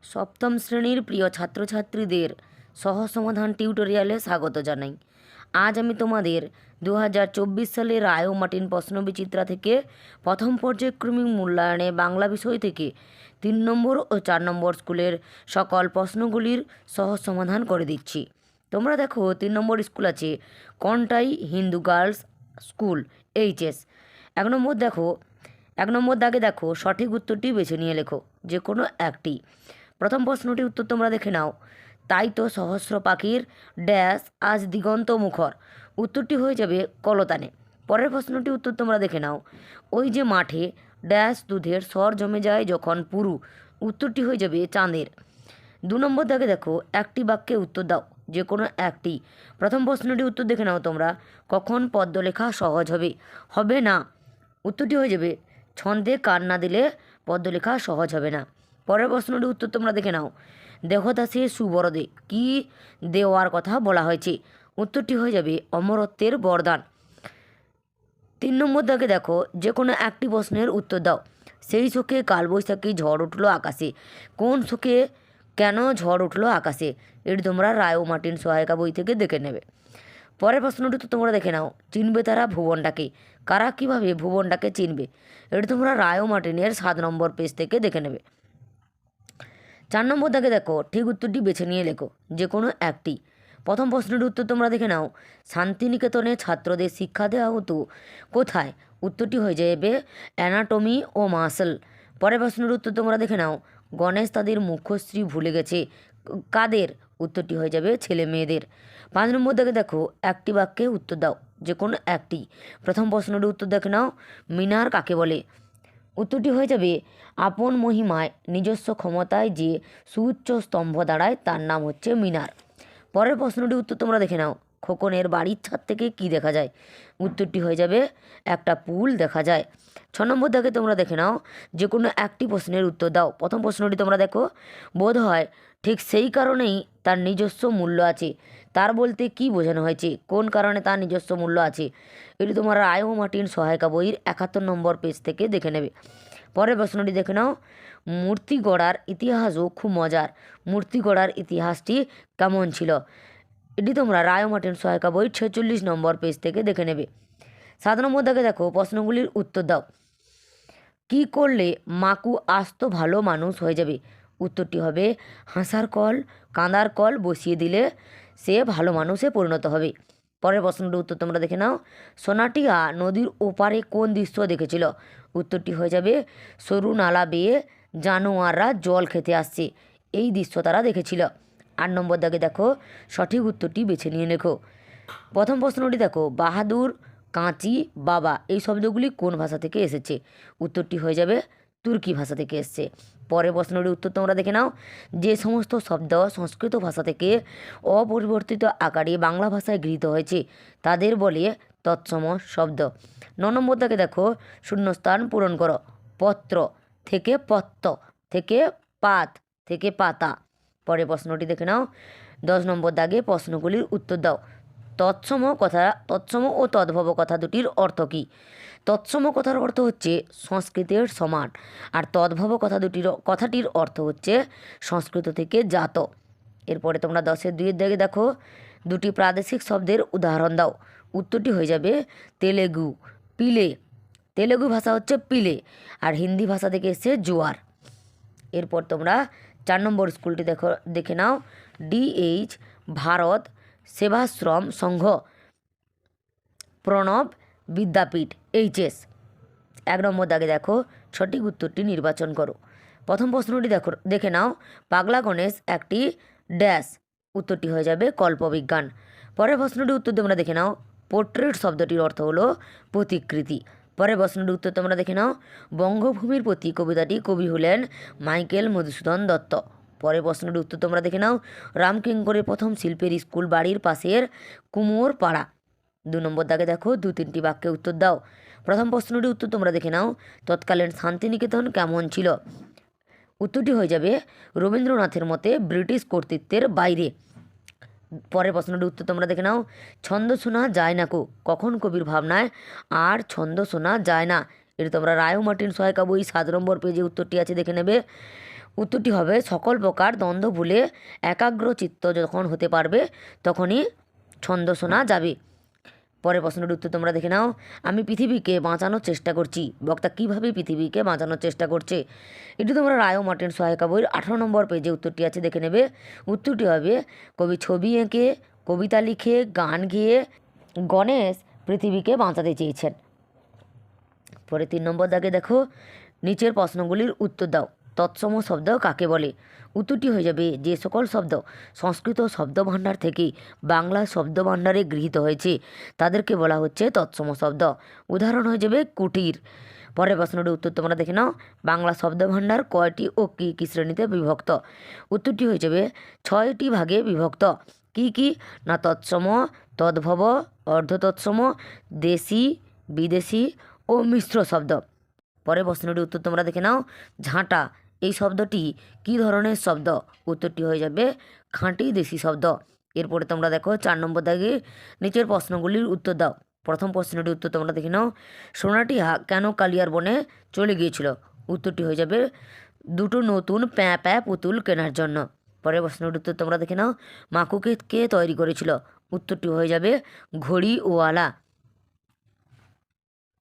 সপ্তম শ্রেণীর প্রিয় ছাত্রছাত্রীদের সহজ সমাধান টিউটোরিয়ালে স্বাগত জানাই। আজ আমি তোমাদের 2024 সালের রায় ও মার্টিন প্রশ্নবিচিত্রা থেকে প্রথম পর্যায়ক্রমিক মূল্যায়নে বাংলা বিষয় থেকে 3 নম্বর ও 4 নম্বর স্কুলের সকল প্রশ্নগুলির সহজ সমাধান করে দিচ্ছি। তোমরা দেখো 3 নম্বর স্কুল আছে Contai Hindu girls school HS. 1 নম্বর দাগে দেখো সঠিক উত্তরটি বেছে নিয়ে লেখো যে কোনো একটি। প্রথম প্রশ্নটির উত্তর তোমরা দেখে নাও। তাই তো সহস্র পাখির ড্যাশ আজ দিগন্ত মুখর। উত্তরটি হয়ে যাবে কলতানে। পরের প্রশ্নটির উত্তর তোমরা দেখে নাও। ওই যে মাঠে ড্যাশ দুধের স্বর জমে যায় যখন পুরু। উত্তরটি হয়ে যাবে চাঁদের। 2 নম্বর দাগে দেখো একটি বাক্যে উত্তর দাও যে কোনো একটি। প্রথম প্রশ্নটির উত্তর দেখে নাও তোমরা। কখন পদ্য লেখা সহজ হবে? হবে না। উত্তরটি হয়ে যাবে ছন্দে কান না দিলে পদ্য লেখা সহজ হবে না। পরের প্রশ্নটির উত্তর তোমরা দেখে নাও। দেহদাসে সুবরদে কি দেওয়ার কথা বলা হয়েছে? উত্তরটি হয়ে যাবে অমরত্বের বরদান। 3 নম্বর দাগে দেখো যে কোনো একটি প্রশ্নের উত্তর দাও। সেই শোকে কালবৈশাখী ঝড় উঠলো আকাশে। কোন শোকে কেন ঝড় উঠলো আকাশে? এটি তোমরা রায় ও মার্টিন সহায়িকা বই থেকে দেখে নেবে। পরের প্রশ্নটি তো তোমরা দেখে নাও। চিনবে তারা ভুবনটাকে। কারা কীভাবে ভুবনটাকে চিনবে? এটি তোমরা রায় ও মার্টিনের 7 নম্বর পেজ থেকে দেখে নেবে। 4 নম্বর দাগে দেখো ঠিক উত্তরটি বেছে নিয়ে লেখো যে কোনো একটি। প্রথম প্রশ্নটির উত্তর তোমরা দেখে নাও। শান্তিনিকেতনে ছাত্রদের শিক্ষা দেওয়া হতো কোথায়? উত্তরটি হয়ে যাবে অ্যানাটমি ও মার্শাল। পরের প্রশ্নের উত্তর তোমরা দেখে নাও। গণেশ তাদের মুখ্যশ্রী ভুলে গেছে কাদের? উত্তরটি হয়ে যাবে ছেলে মেয়েদের। 5 নম্বর দাগে দেখো একটি বাক্যে উত্তর দাও যে কোনো একটি। প্রথম প্রশ্নটির উত্তর দেখে নাও। মিনার কাকে বলে? উত্তরটি হয়ে যাবে আপন মহিমায় নিজস্ব ক্ষমতায় যে সুউচ্চ স্তম্ভ দাঁড়ায় তার নাম হচ্ছে মিনার। পরের প্রশ্নটির উত্তর তোমরা দেখে নাও। খোকনের বাড়ির ছাদ থেকে কি দেখা যায়? উত্তরটি হয়ে যাবে একটা পুল দেখা যায়। 6 নম্বর দাগে তোমরা দেখে নাও যে কোনো একটি প্রশ্নের উত্তর দাও। প্রথম প্রশ্নটি তোমরা দেখো। বোধ হয় ঠিক সেই কারণেই তার নিজস্ব মূল্য আছে। তার বলতে কি বোঝানো হয়েছে? কোন কারণে তার নিজস্ব মূল্য আছে? এটি তোমরা রায় ও মার্টিন সহায়িকা বইয়ের 71 নম্বর পেজ থেকে দেখে নেবে। পরের প্রশ্নটি দেখে নাও। মূর্তি গড়ার ইতিহাসও খুব মজার। মূর্তি গড়ার ইতিহাসটি কেমন ছিল? এটি তোমরা রায় ও মার্টিন সহায়িকা বই 46 নম্বর পেজ থেকে দেখে নেবে। 7 নম্বর দাগে দেখো প্রশ্নগুলির উত্তর দাও। কি করলে মাকু আস্ত ভালো মানুষ হয়ে যাবে? উত্তরটি হবে হাসার কল কাঁদার কল বসিয়ে দিলে সে ভালো মানুষে পরিণত হবে। পরের প্রশ্নটির উত্তর তোমরা দেখে নাও। সোনাটিয়া নদীর ওপারে কোন দৃশ্য দেখেছিল? উত্তরটি হয়ে যাবে সরু নালা বেয়ে জানোয়াররা জল খেতে আসছে, এই দৃশ্য তারা দেখেছিল। 8 নম্বর দাগে দেখো সঠিক উত্তরটি বেছে নিয়ে লেখো। প্রথম প্রশ্নটি দেখো। বাহাদুর কাঁচি বাবা এই শব্দগুলি কোন ভাষা থেকে এসেছে? উত্তরটি হয়ে যাবে তুর্কি ভাষা থেকে এসেছে। পরের প্রশ্নটির উত্তর তোমরা দেখে নাও। যে সমস্ত শব্দ সংস্কৃত ভাষা থেকে অপরিবর্তিত আকারে বাংলা ভাষায় গৃহীত হয়েছে তাদের বলে তৎসম শব্দ। 9 নম্বর দাগে দেখো শূন্যস্থান পূরণ করো। পত্র থেকে পত্ত থেকে পাত থেকে পাতা। পরের প্রশ্নটি দেখে নাও। 10 নম্বর দাগে প্রশ্নগুলির উত্তর দাও। তৎসম ও তদ্ভব কথা দুটির অর্থ কী? তৎসম কথার অর্থ হচ্ছে সংস্কৃতের সমান, আর তদ্ভব কথাটির অর্থ হচ্ছে সংস্কৃত থেকে জাত। এরপরে তোমরা 10-এর 2-এর দিকে দেখো দুটি প্রাদেশিক শব্দের উদাহরণ দাও। উত্তরটি হয়ে যাবে তেলেগু পিলে। তেলেগু ভাষা হচ্ছে পিলে, আর হিন্দি ভাষা থেকে এসছে জোয়ার। এরপর তোমরা 4 নম্বর স্কুলটি দেখে নাও। DH ভারত সেবাশ্রম সংঘ প্রণব বিদ্যাপীঠ এইচএস। 1 নম্বর দাগে দেখো সঠিক উত্তরটি নির্বাচন করো। প্রথম প্রশ্নটি দেখে নাও। পাগলা গণেশ একটি ড্যাশ। উত্তরটি হয়ে যাবে কল্পবিজ্ঞান। পরের প্রশ্নটির উত্তর তোমরা দেখে নাও। পোর্ট্রেট শব্দটির অর্থ হলো প্রতিকৃতি। পরের প্রশ্নটির উত্তর তোমরা দেখে নাও। বঙ্গভূমির প্রতি কবিতাটি কবি হলেন মাইকেল মধুসূদন দত্ত। পরের প্রশ্নটির উত্তর তোমরা দেখে নাও। রামকিঙ্করের প্রথম শিল্পের স্কুল বাড়ির পাশের কুমোর পাড়া। 2 নম্বর দাগে দেখো 2-3টি বাক্যে উত্তর দাও। প্রথম প্রশ্নটির উত্তর তোমরা দেখে নাও। তৎকালীন শান্তিনিকেতন কেমন ছিল? উত্তরটি হয়ে যাবে রবীন্দ্রনাথের মতে ব্রিটিশ কর্তৃত্বের বাইরে। পরের প্রশ্নটির উত্তর তোমরা দেখে নাও। ছন্দ শোনা যায় না কখন কবির ভাবনায় আর ছন্দ শোনা যায় না? এটি তোমরা রায় ও মার্টিন সহায়িকা বই 7 নম্বর পেজে উত্তরটি আছে দেখে নেবে। উত্তরটি হবে সকল প্রকার দ্বন্দ্ব ভুলে একাগ্র চিত্ত যখন হতে পারবে তখনই ছন্দ শোনা যাবে। পরের প্রশ্নটির উত্তর তোমরা দেখে নাও। আমি পৃথিবীকে বাঁচানোর চেষ্টা করছি, বক্তা কীভাবে পৃথিবীকে বাঁচানোর চেষ্টা করছে? এটি তোমরা রায় ও মার্টিন সহায়িকা বইয়ের 18 নম্বর পেজে উত্তরটি আছে, দেখে নেবে। উত্তরটি হবে কবি ছবি এঁকে, কবিতা লিখে, গান গেয়ে গণেশ পৃথিবীকে বাঁচাতে চেয়েছেন। পরে 3 নম্বর দাগে দেখো, নিচের প্রশ্নগুলির উত্তর দাও। তৎসম শব্দ কাকে বলে? উত্তরটি হয়ে যাবে যে সকল শব্দ সংস্কৃত শব্দভাণ্ডার থেকে বাংলা শব্দভাণ্ডারে গৃহীত হয়েছে তাদেরকে বলা হচ্ছে তৎসম শব্দ। উদাহরণ হয়ে যাবে কুটির। পরের প্রশ্নটির উত্তর তোমরা দেখে নাও। বাংলা শব্দভাণ্ডার কয়টি ও কী কী শ্রেণীতে বিভক্ত? উত্তরটি হয়ে যাবে 6টি ভাগে বিভক্ত। কি কি? না তৎসম, তদ্ভব, অর্ধতৎসম, দেশি, বিদেশি ও মিশ্র শব্দ। পরের প্রশ্নটির উত্তর তোমরা দেখে নাও। ঝাঁটা এই শব্দটি কী ধরনের শব্দ? উত্তরটি হয়ে যাবে খাঁটি দেশি শব্দ। এরপরে তোমরা দেখো 4 নম্বর দাগে নিচের প্রশ্নগুলির উত্তর দাও। প্রথম প্রশ্নটির উত্তর তোমরা দেখে নাও। সোনাটিহা কেন কালিয়ার বনে চলে গিয়েছিল? উত্তরটি হয়ে যাবে দুটো নতুন প্যাঁ প্যাঁ পুতুল কেনার জন্য। পরের প্রশ্নটির উত্তর তোমরা দেখে নাও। মাকুকে কে তৈরি করেছিল? উত্তরটি হয়ে যাবে ঘড়িওয়ালা।